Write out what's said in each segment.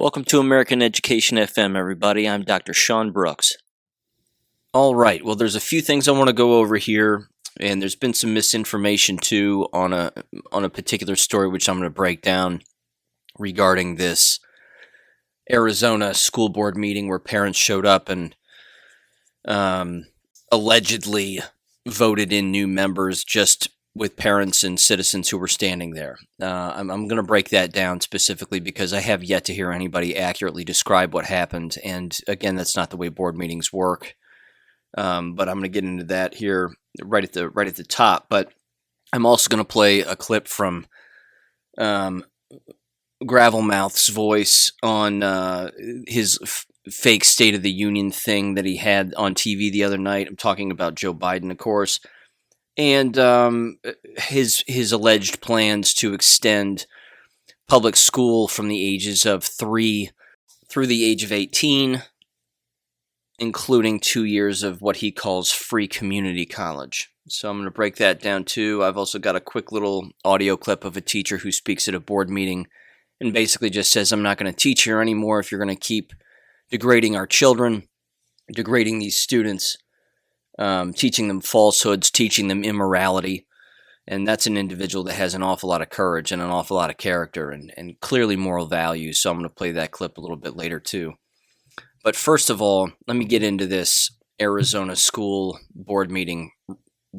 Welcome to American Education FM, everybody. I'm Dr. Sean Brooks. All right, well, there's a few things I want to go over here, and there's been some misinformation too on a particular story which I'm going to break down regarding this Arizona school board meeting where parents showed up and allegedly voted in new members just with parents and citizens who were standing there. I'm going to break that down specifically because I have yet to hear anybody accurately describe what happened. And again, that's not the way board meetings work. But I'm going to get into that here right at the top. But I'm also going to play a clip from Gravelmouth's voice on his fake State of the Union thing that he had on TV the other night. I'm talking about Joe Biden, of course. And his alleged plans to extend public school from the ages of 3 through the age of 18, including 2 years of what he calls free community college. So I'm going to break that down too. I've also got a quick little audio clip of a teacher who speaks at a board meeting and basically just says, I'm not going to teach here anymore if you're going to keep degrading our children, degrading these students. Teaching them falsehoods, teaching them immorality. And that's an individual that has an awful lot of courage and an awful lot of character and clearly moral values. So I'm going to play that clip a little bit later too. But first of all, let me get into this Arizona school board meeting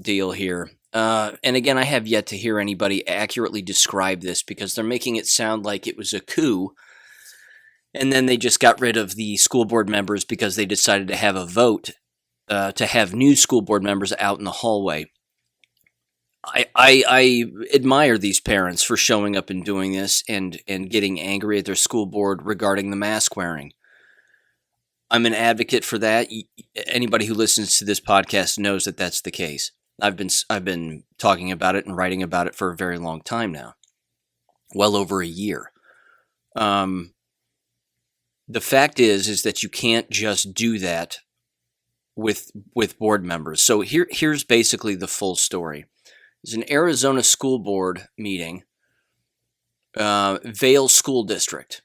deal here. And again, I have yet to hear anybody accurately describe this because they're making it sound like it was a coup. And then they just got rid of the school board members because they decided to have a vote to have new school board members out in the hallway. I admire these parents for showing up and doing this and getting angry at their school board regarding the mask wearing. I'm an advocate for that. Anybody who listens to this podcast knows that that's the case. I've been talking about it and writing about it for a very long time now, well over a year. The fact is that you can't just do that with board members. So here's basically the full story. It's an Arizona school board meeting, Vail School District.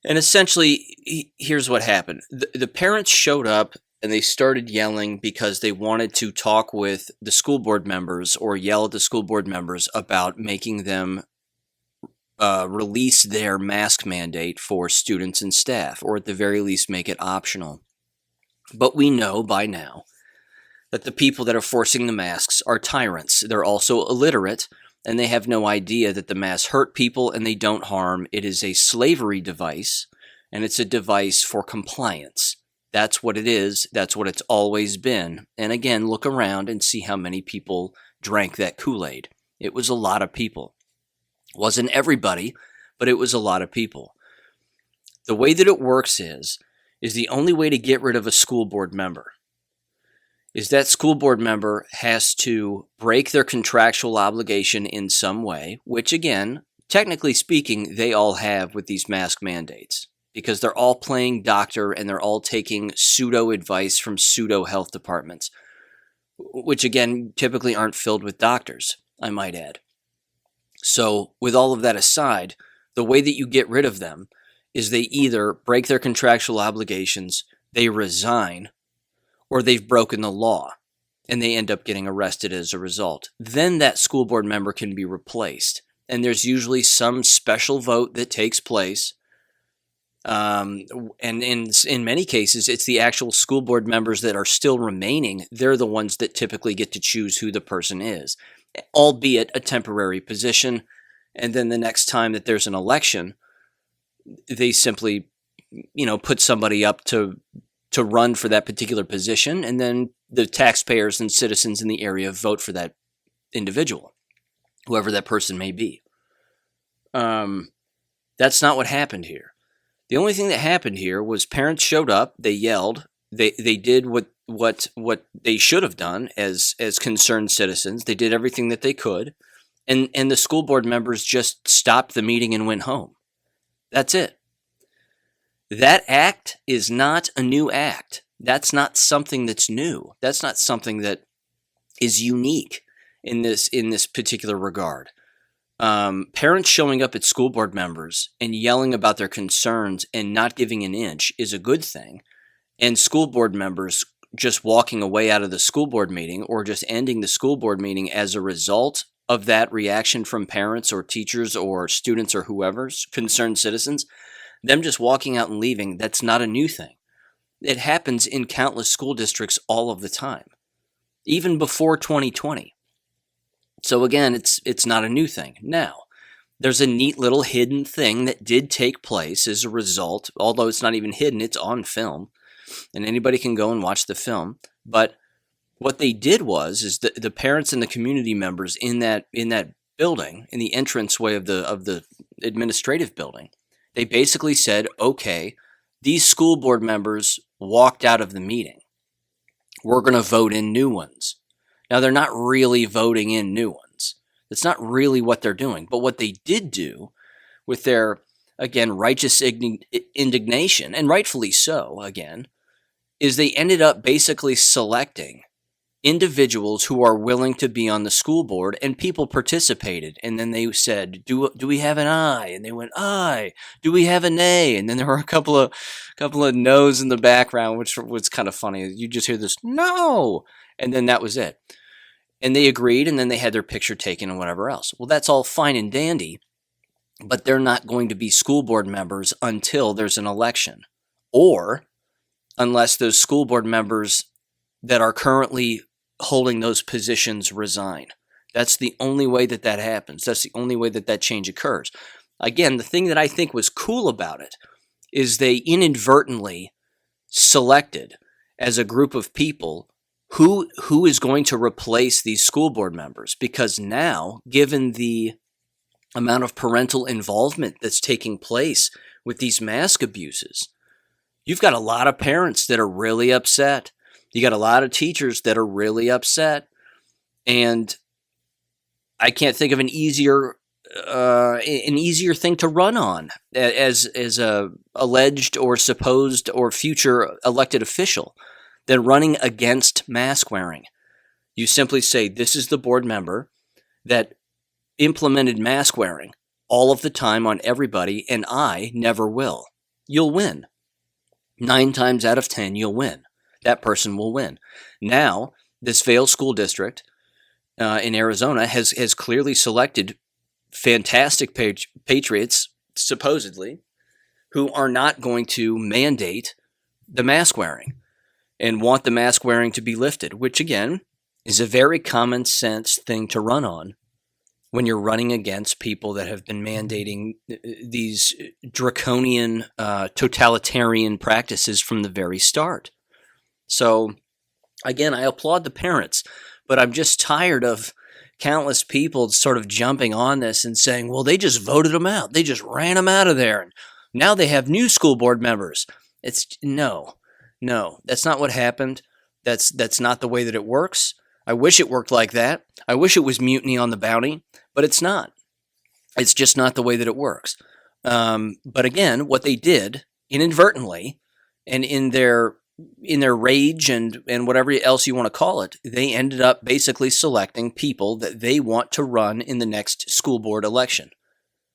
And essentially, here's what happened. The parents showed up and they started yelling because they wanted to talk with the school board members or yell at the school board members about making them release their mask mandate for students and staff, or at the very least make it optional. But we know by now that the people that are forcing the masks are tyrants. They're also illiterate, and they have no idea that the masks hurt people and they don't harm. It is a slavery device, and it's a device for compliance. That's what it is. That's what it's always been. And again, look around and see how many people drank that Kool-Aid. It was a lot of people. It wasn't everybody, but it was a lot of people. The way that it works is the only way to get rid of a school board member is that school board member has to break their contractual obligation in some way, which again, technically speaking, they all have with these mask mandates because they're all playing doctor and they're all taking pseudo advice from pseudo health departments, which again, typically aren't filled with doctors, I might add. So with all of that aside, the way that you get rid of them is they either break their contractual obligations, they resign, or they've broken the law, and they end up getting arrested as a result. Then that school board member can be replaced, and there's usually some special vote that takes place, and in many cases, it's the actual school board members that are still remaining. They're the ones that typically get to choose who the person is, albeit a temporary position, and then the next time that there's an election, they simply, put somebody up to run for that particular position, and then the taxpayers and citizens in the area vote for that individual, whoever that person may be. That's not what happened here. The only thing that happened here was parents showed up, they yelled, they did what they should have done as concerned citizens. They did everything that they could, and the school board members just stopped the meeting and went home. That's it. That act is not a new act. That's not something that's new. That's not something that is unique in this particular regard. Parents showing up at school board members and yelling about their concerns and not giving an inch is a good thing. And school board members just walking away out of the school board meeting or just ending the school board meeting as a result of that reaction from parents or teachers or students or whoever's concerned citizens, them just walking out and leaving, that's not a new thing. It happens in countless school districts all of the time, even before 2020. So again, it's not a new thing. Now, there's a neat little hidden thing that did take place as a result, although it's not even hidden, it's on film, and anybody can go and watch the film. But what they did is the parents and the community members in that building, in the entranceway of the administrative building, they basically said, okay, these school board members walked out of the meeting. We're going to vote in new ones. Now, they're not really voting in new ones. That's not really what they're doing. But what they did do with their, again, righteous indignation, and rightfully so, again, is they ended up basically selecting individuals who are willing to be on the school board, and people participated. And then they said, do we have an aye? And they went, aye. Do we have a nay? And then there were a couple of no's in the background, which was kind of funny. You just hear this, no. And then that was it. And they agreed, and then they had their picture taken and whatever else. Well, that's all fine and dandy, but they're not going to be school board members until there's an election, or unless those school board members that are currently holding those positions resign. That's the only way that happens. That's the only way that change occurs. Again, the thing that I think was cool about it is they inadvertently selected as a group of people who is going to replace these school board members, because now, given the amount of parental involvement that's taking place with these mask abuses, you've got a lot of parents that are really upset. You got a lot of teachers that are really upset, and I can't think of an easier thing to run on as a alleged or supposed or future elected official than running against mask wearing. You simply say, this is the board member that implemented mask wearing all of the time on everybody, and I never will. You'll win. 9 times out of 10, you'll win. That person will win. Now, this Vail School District in Arizona has clearly selected fantastic patriots, supposedly, who are not going to mandate the mask wearing and want the mask wearing to be lifted, which again is a very common sense thing to run on when you're running against people that have been mandating these draconian, totalitarian practices from the very start. So, again, I applaud the parents, but I'm just tired of countless people sort of jumping on this and saying, well, they just voted them out. They just ran them out of there. And now they have new school board members. It's no, that's not what happened. That's not the way that it works. I wish it worked like that. I wish it was mutiny on the bounty, but it's not. It's just not the way that it works. But again, what they did inadvertently and in their rage and whatever else you want to call it, they ended up basically selecting people that they want to run in the next school board election.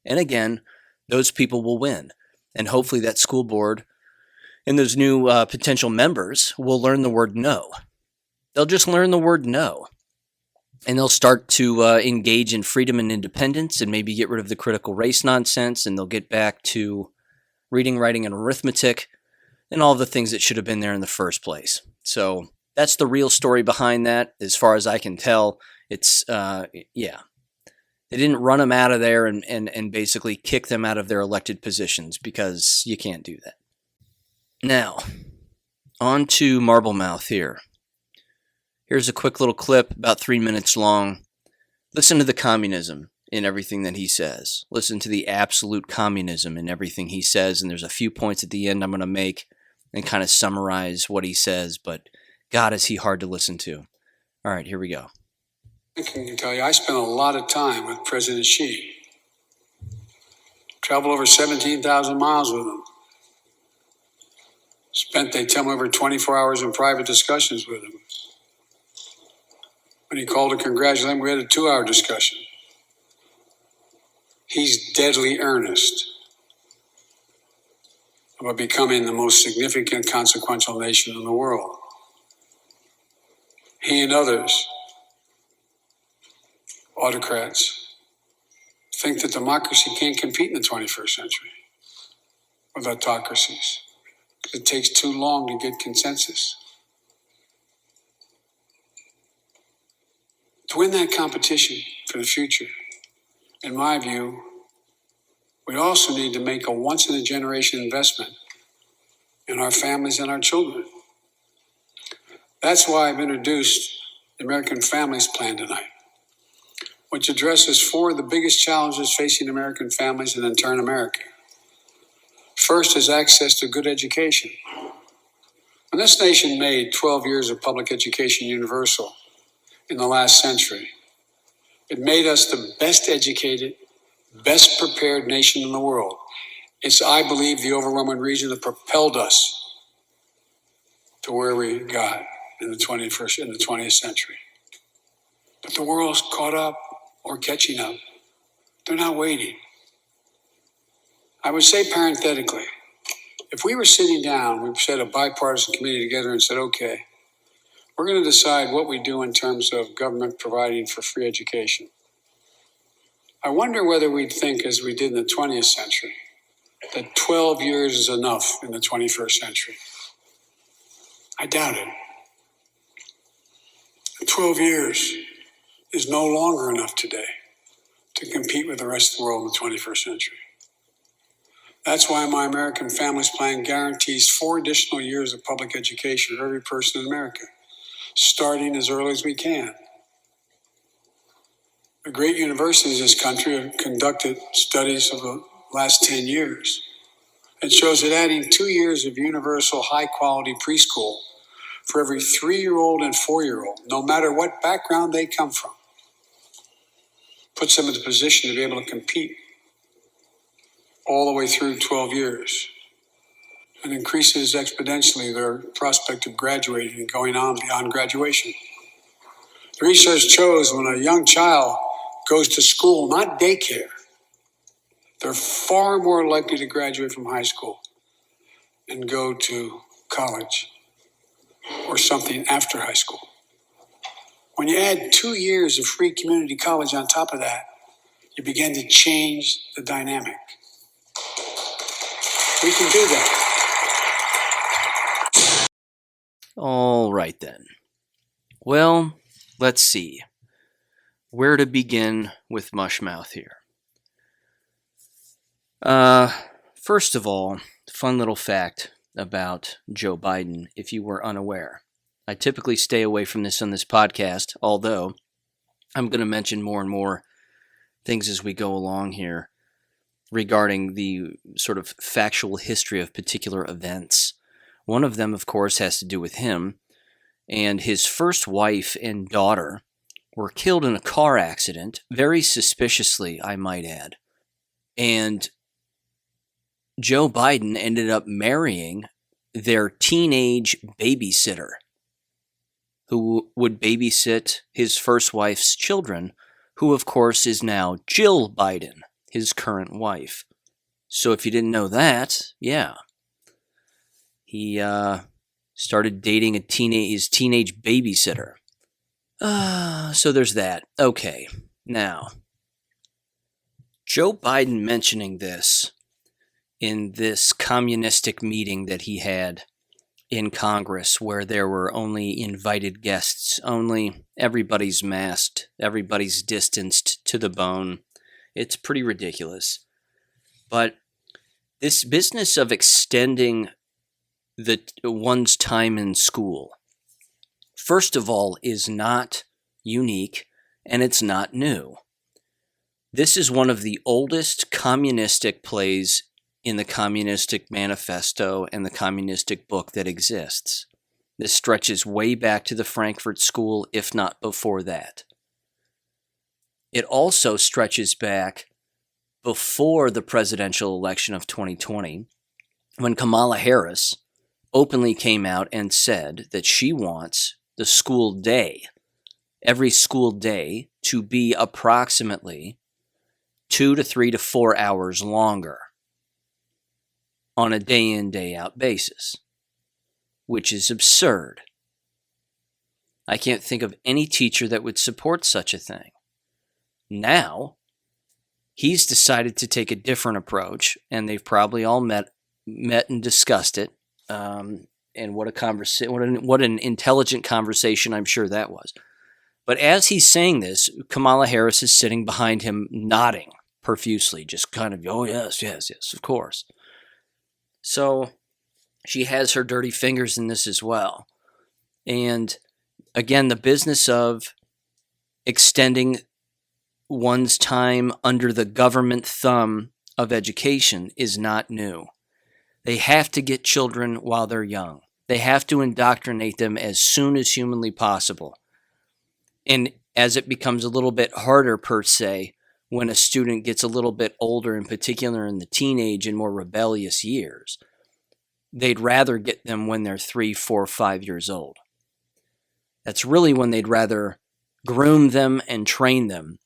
And again, those people will win. And hopefully that school board and those new potential members will learn the word no. They'll just learn the word no. And they'll start to engage in freedom and independence and maybe get rid of the critical race nonsense, and they'll get back to reading, writing, and arithmetic, and all the things that should have been there in the first place. So that's the real story behind that. As far as I can tell, it's, They didn't run them out of there and basically kick them out of their elected positions, because you can't do that. Now, on to Marblemouth here. Here's a quick little clip, about 3 minutes long. Listen to the communism in everything that he says. Listen to the absolute communism in everything he says, and there's a few points at the end I'm going to make and kind of summarize what he says, but God, is he hard to listen to. All right, here we go. I can tell you, I spent a lot of time with President Xi. Traveled over 17,000 miles with him. Spent, they tell me, over 24 hours in private discussions with him. When he called to congratulate him, we had a 2-hour discussion. He's deadly earnest about becoming the most significant, consequential nation in the world. He and others, autocrats, think that democracy can't compete in the 21st century with autocracies because it takes too long to get consensus. To win that competition for the future, in my view, we also need to make a once-in-a-generation investment in our families and our children. That's why I've introduced the American Families Plan tonight, which addresses four of the biggest challenges facing American families and in turn America. First is access to good education. When this nation made 12 years of public education universal in the last century, it made us the best educated, best prepared nation in the world. It's, I believe, the overwhelming reason that propelled us to where we got in the 20th century. But the world's caught up or catching up. They're not waiting. I would say parenthetically, if we were sitting down, we set a bipartisan committee together and said, okay, we're going to decide what we do in terms of government providing for free education. I wonder whether we'd think, as we did in the 20th century, that 12 years is enough in the 21st century. I doubt it. 12 years is no longer enough today to compete with the rest of the world in the 21st century. That's why my American Families Plan guarantees 4 additional years of public education for every person in America, starting as early as we can. The great universities in this country have conducted studies of the last 10 years. It shows that adding 2 years of universal high-quality preschool for every 3-year-old and 4-year-old, no matter what background they come from, puts them in the position to be able to compete all the way through 12 years and increases exponentially their prospect of graduating and going on beyond graduation. The research shows when a young child goes to school, not daycare, they're far more likely to graduate from high school and go to college or something after high school. When you add 2 years of free community college on top of that, you begin to change the dynamic. We can do that. All right, then. Well, let's see. Where to begin with Mushmouth here? First of all, fun little fact about Joe Biden, if you were unaware. I typically stay away from this on this podcast, although I'm going to mention more and more things as we go along here regarding the sort of factual history of particular events. One of them, of course, has to do with him, and his first wife and daughter were killed in a car accident, very suspiciously, I might add. And Joe Biden ended up marrying their teenage babysitter, who would babysit his first wife's children, who, of course, is now Jill Biden, his current wife. So if you didn't know that, yeah. He started dating his teenage babysitter. So there's that. Okay, now, Joe Biden mentioning this in this communistic meeting that he had in Congress where there were only invited guests, only everybody's masked, everybody's distanced to the bone. It's pretty ridiculous. But this business of extending one's time in school, first of all, is not unique and it's not new. This is one of the oldest communistic plays in the Communistic Manifesto and the Communistic Book that exists. This stretches way back to the Frankfurt School, if not before that. It also stretches back before the presidential election of 2020, when Kamala Harris openly came out and said that she wants the school day, every school day, to be approximately 2 to 3 to 4 hours longer on a day in, day out basis, which is absurd. I can't think of any teacher that would support such a thing. Now, he's decided to take a different approach, and they've probably all met and discussed it. And what an intelligent conversation I'm sure that was. But as he's saying this, Kamala Harris is sitting behind him, nodding profusely, just kind of, oh, yes, of course. So she has her dirty fingers in this as well. And again, the business of extending one's time under the government thumb of education is not new. They have to get children while they're young. They have to indoctrinate them as soon as humanly possible. And as it becomes a little bit harder, per se, when a student gets a little bit older, in particular in the teenage and more rebellious years, they'd rather get them when they're 3, 4, 5 years old. That's really when they'd rather groom them and train them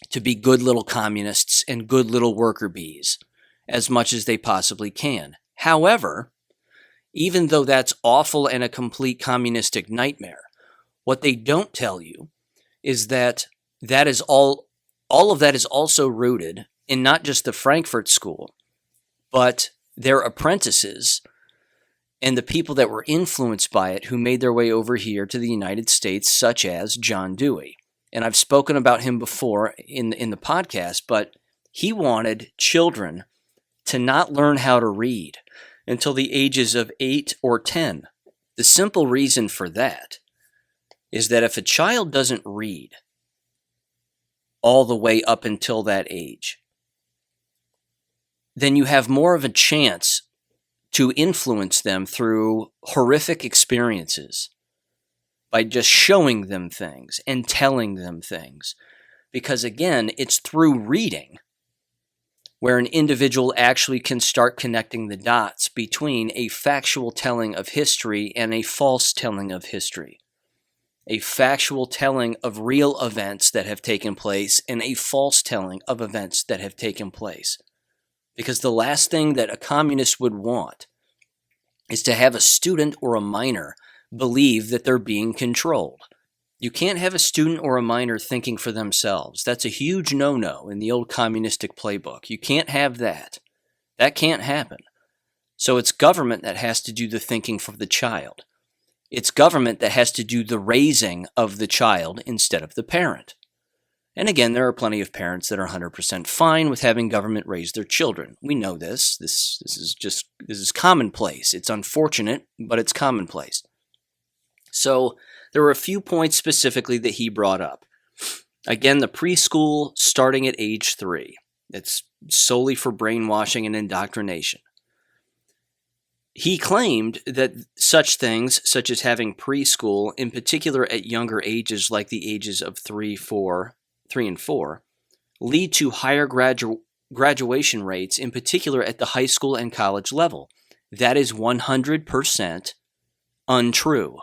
to be good little communists and good little worker bees as much as they possibly can. However, even though that's awful and a complete communistic nightmare, what they don't tell you is that that is all of that is also rooted in not just the Frankfurt School, but their apprentices and the people that were influenced by it who made their way over here to the United States, such as John Dewey. And I've spoken about him before in the podcast, but he wanted children to not learn how to read until the ages of 8 or 10. The simple reason for that is that if a child doesn't read all the way up until that age, then you have more of a chance to influence them through horrific experiences by just showing them things and telling them things. Because again, it's through reading where an individual actually can start connecting the dots between a factual telling of history and a false telling of history. A factual telling of real events that have taken place and a false telling of events that have taken place. Because the last thing that a communist would want is to have a student or a minor believe that they're being controlled. You can't have a student or a minor thinking for themselves. That's a huge no-no in the old communistic playbook. You can't have that. That can't happen. So it's government that has to do the thinking for the child. It's government that has to do the raising of the child instead of the parent. And again, there are plenty of parents that are 100% fine with having government raise their children. We know this. This is commonplace. It's unfortunate, but it's commonplace. So there were a few points specifically that he brought up. Again, the preschool starting at age 3. It's solely for brainwashing and indoctrination. He claimed that such things, such as having preschool, in particular at younger ages like the ages of 3 and 4, lead to higher graduation rates, in particular at the high school and college level. That is 100% untrue.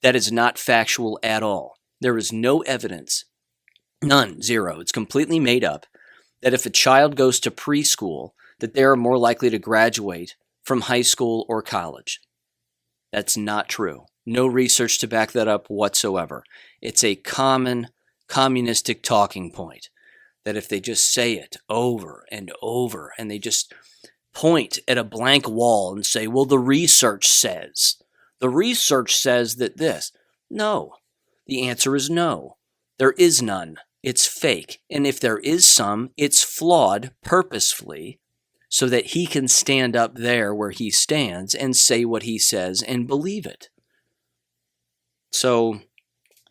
That is not factual at all. There is no evidence, none, zero, it's completely made up, that if a child goes to preschool, that they are more likely to graduate from high school or college. That's not true. No research to back that up whatsoever. It's a common communistic talking point that if they just say it over and over and they just point at a blank wall and say, well, the research says that this. No, the answer is no. There is none. It's fake. And if there is some, it's flawed purposefully so that he can stand up there where he stands and say what he says and believe it. So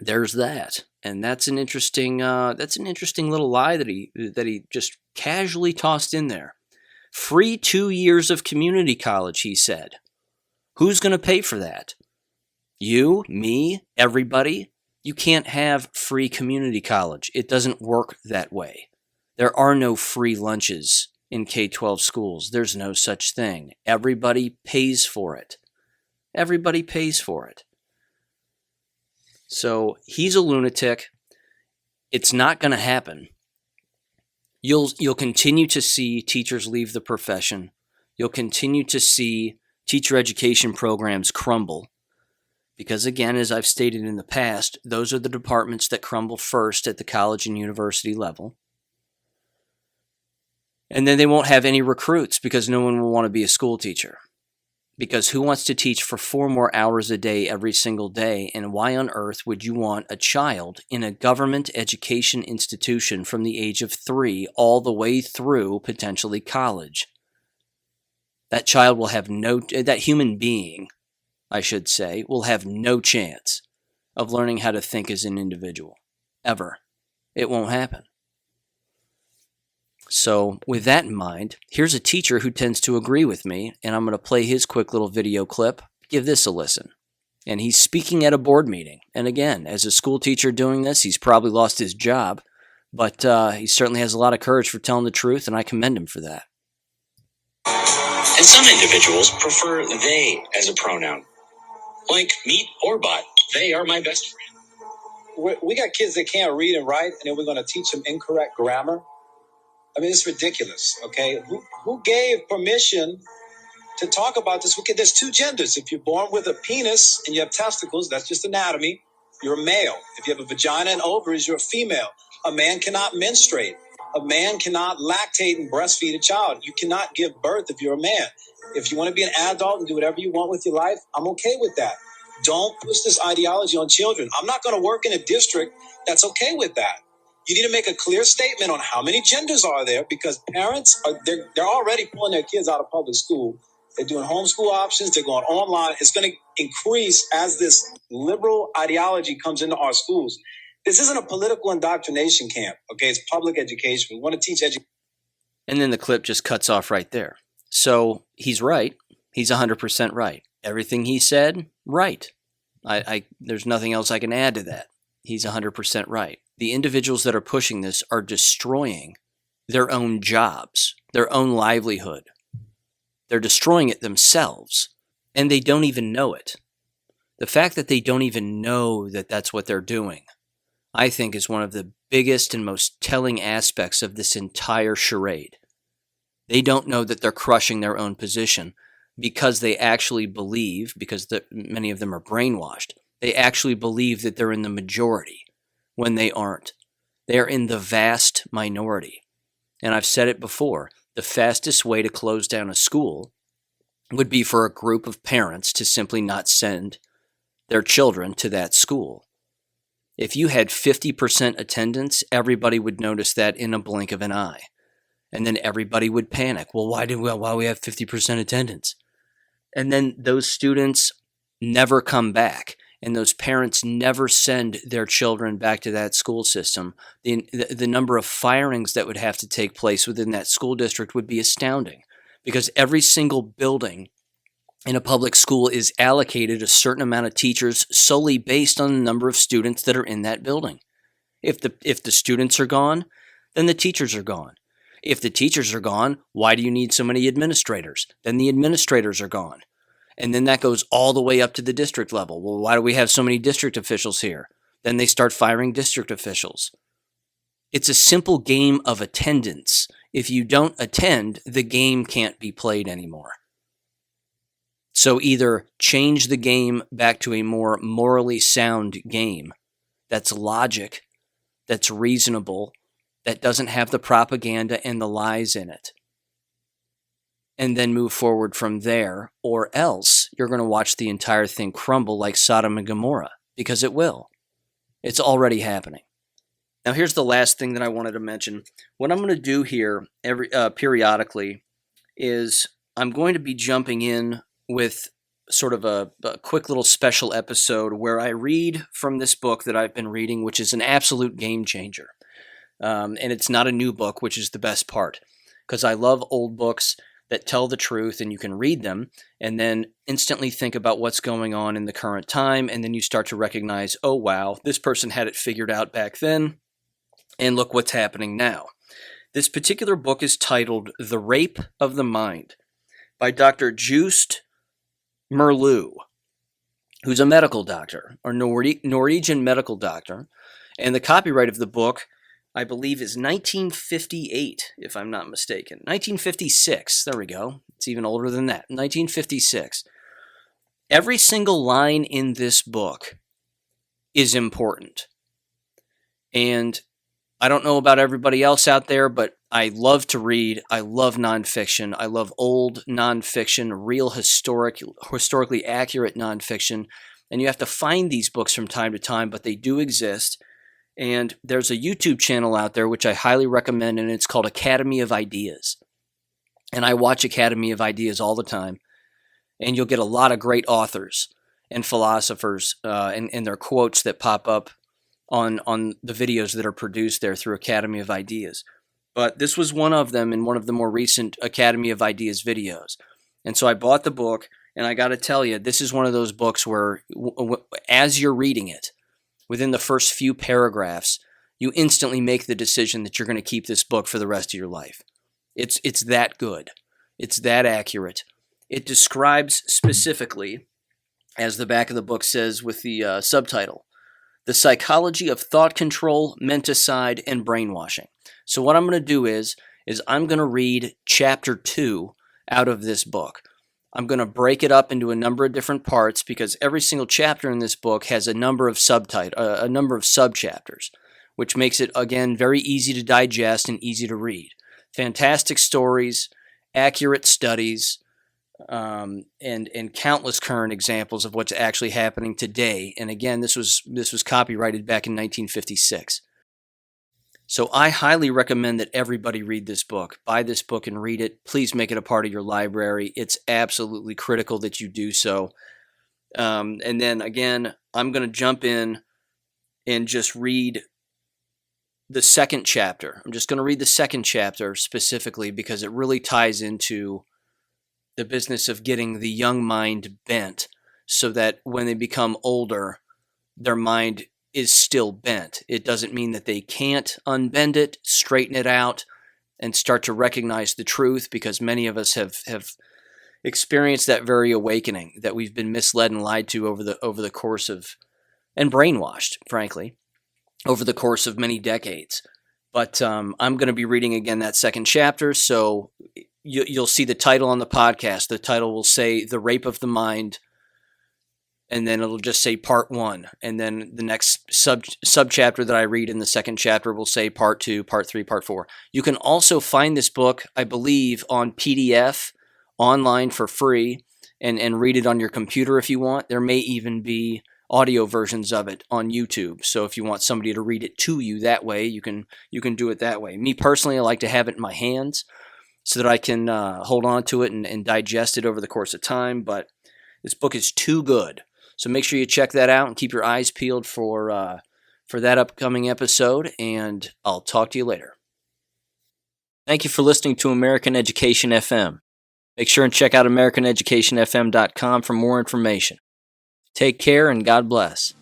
there's that. And that's an interesting little lie that he just casually tossed in there. Free 2 years of community college, he said. Who's going to pay for that? You, me, everybody? You can't have free community college. It doesn't work that way. There are no free lunches in K-12 schools. There's no such thing. Everybody pays for it. Everybody pays for it. So he's a lunatic. It's not going to happen. You'll continue to see teachers leave the profession. You'll continue to see teacher education programs crumble. Because again, as I've stated in the past, those are the departments that crumble first at the college and university level. And then they won't have any recruits because no one will want to be a school teacher. Because who wants to teach for 4 more hours a day every single day? And why on earth would you want a child in a government education institution from the age of 3 all the way through potentially college? That child will have that human being, I should say, will have no chance of learning how to think as an individual. Ever. It won't happen. So with that in mind, here's a teacher who tends to agree with me, and I'm going to play his quick little video clip. Give this a listen. And he's speaking at a board meeting. And again, as a school teacher doing this, he's probably lost his job, but he certainly has a lot of courage for telling the truth, and I commend him for that. And some individuals prefer they as a pronoun. Like meat or bot, they are my best friend. We got kids that can't read and write, and then we're going to teach them incorrect grammar. I mean, it's ridiculous, okay? Who gave permission to talk about this? Okay, there's 2 genders. If you're born with a penis and you have testicles, that's just anatomy. You're a male. If you have a vagina and ovaries, you're a female. A man cannot menstruate. A man cannot lactate and breastfeed a child. You cannot give birth if you're a man. If you want to be an adult and do whatever you want with your life, I'm okay with that. Don't push this ideology on children. I'm not going to work in a district that's okay with that. You need to make a clear statement on how many genders are there, because parents they're already pulling their kids out of public school. They're doing homeschool options. They're going online. It's going to increase as this liberal ideology comes into our schools. This isn't a political indoctrination camp. Okay, it's public education. We want to teach education. And then the clip just cuts off right there. So he's right. He's 100% right. Everything he said, right. There's nothing else I can add to that. He's 100% right. The individuals that are pushing this are destroying their own jobs, their own livelihood. They're destroying it themselves, and they don't even know it. The fact that they don't even know that that's what they're doing, I think, is one of the biggest and most telling aspects of this entire charade. They don't know that they're crushing their own position because they actually believe, because many of them are brainwashed, they actually believe that they're in the majority when they aren't. They are in the vast minority. And I've said it before, the fastest way to close down a school would be for a group of parents to simply not send their children to that school. If you had 50% attendance, everybody would notice that in a blink of an eye. And then everybody would panic. Well, why we have 50% attendance? And then those students never come back. And those parents never send their children back to that school system. The number of firings that would have to take place within that school district would be astounding, because every single building in a public school is allocated a certain amount of teachers solely based on the number of students that are in that building. If the students are gone, then the teachers are gone. If the teachers are gone, why do you need so many administrators? Then the administrators are gone. And then that goes all the way up to the district level. Well, why do we have so many district officials here? Then they start firing district officials. It's a simple game of attendance. If you don't attend, the game can't be played anymore. So either change the game back to a more morally sound game that's logic, that's reasonable, that doesn't have the propaganda and the lies in it, and then move forward from there, or else you're going to watch the entire thing crumble like Sodom and Gomorrah, because it will. It's already happening. Now, here's the last thing that I wanted to mention. What I'm going to do here periodically is I'm going to be jumping in with sort of a quick little special episode where I read from this book that I've been reading, which is an absolute game changer. And it's not a new book, which is the best part, because I love old books that tell the truth, and you can read them and then instantly think about what's going on in the current time, and then you start to recognize, oh wow, this person had it figured out back then, and look what's happening now. This particular book is titled The Rape of the Mind by Dr. Joost Meerloo, who's a medical doctor, or Norwegian medical doctor, and the copyright of the book I believe, is 1958, if I'm not mistaken. 1956, there we go. It's even older than that. 1956. Every single line in this book is important. And I don't know about everybody else out there, but I love to read. I love nonfiction. I love old nonfiction, real historically accurate nonfiction. And you have to find these books from time to time, but they do exist. And there's a YouTube channel out there, which I highly recommend, and it's called Academy of Ideas. And I watch Academy of Ideas all the time. And you'll get a lot of great authors and philosophers and their quotes that pop up on the videos that are produced there through Academy of Ideas. But this was one of them in one of the more recent Academy of Ideas videos. And so I bought the book, and I got to tell you, this is one of those books where as you're reading it, within the first few paragraphs, you instantly make the decision that you're going to keep this book for the rest of your life. It's that good. It's that accurate. It describes specifically, as the back of the book says with the subtitle, the psychology of thought control, menticide, and brainwashing. So what I'm going to do is I'm going to read chapter 2 out of this book. I'm going to break it up into a number of different parts because every single chapter in this book has a number of subchapters, which makes it, again, very easy to digest and easy to read. Fantastic stories, accurate studies, and countless current examples of what's actually happening today. And again, this was copyrighted back in 1956. So I highly recommend that everybody read this book. Buy this book and read it. Please make it a part of your library. It's absolutely critical that you do so. And then again, I'm going to jump in and just read the second chapter. I'm just going to read the second chapter specifically because it really ties into the business of getting the young mind bent so that when they become older, their mind is still bent. It doesn't mean that they can't unbend it, straighten it out, and start to recognize the truth, because many of us have experienced that very awakening that we've been misled and lied to over the course of, and brainwashed, frankly, over the course of many decades. But I'm going to be reading again that second chapter, so you'll see the title on the podcast. The title will say The Rape of the Mind, and then it'll just say Part 1. And then the next subchapter that I read in the second chapter will say Part 2, Part 3, Part 4. You can also find this book, I believe, on PDF online for free and read it on your computer if you want. There may even be audio versions of it on YouTube. So if you want somebody to read it to you that way, you can do it that way. Me personally, I like to have it in my hands so that I can hold on to it and digest it over the course of time. But this book is too good. So make sure you check that out and keep your eyes peeled for that upcoming episode, and I'll talk to you later. Thank you for listening to American Education FM. Make sure and check out AmericanEducationFM.com for more information. Take care and God bless.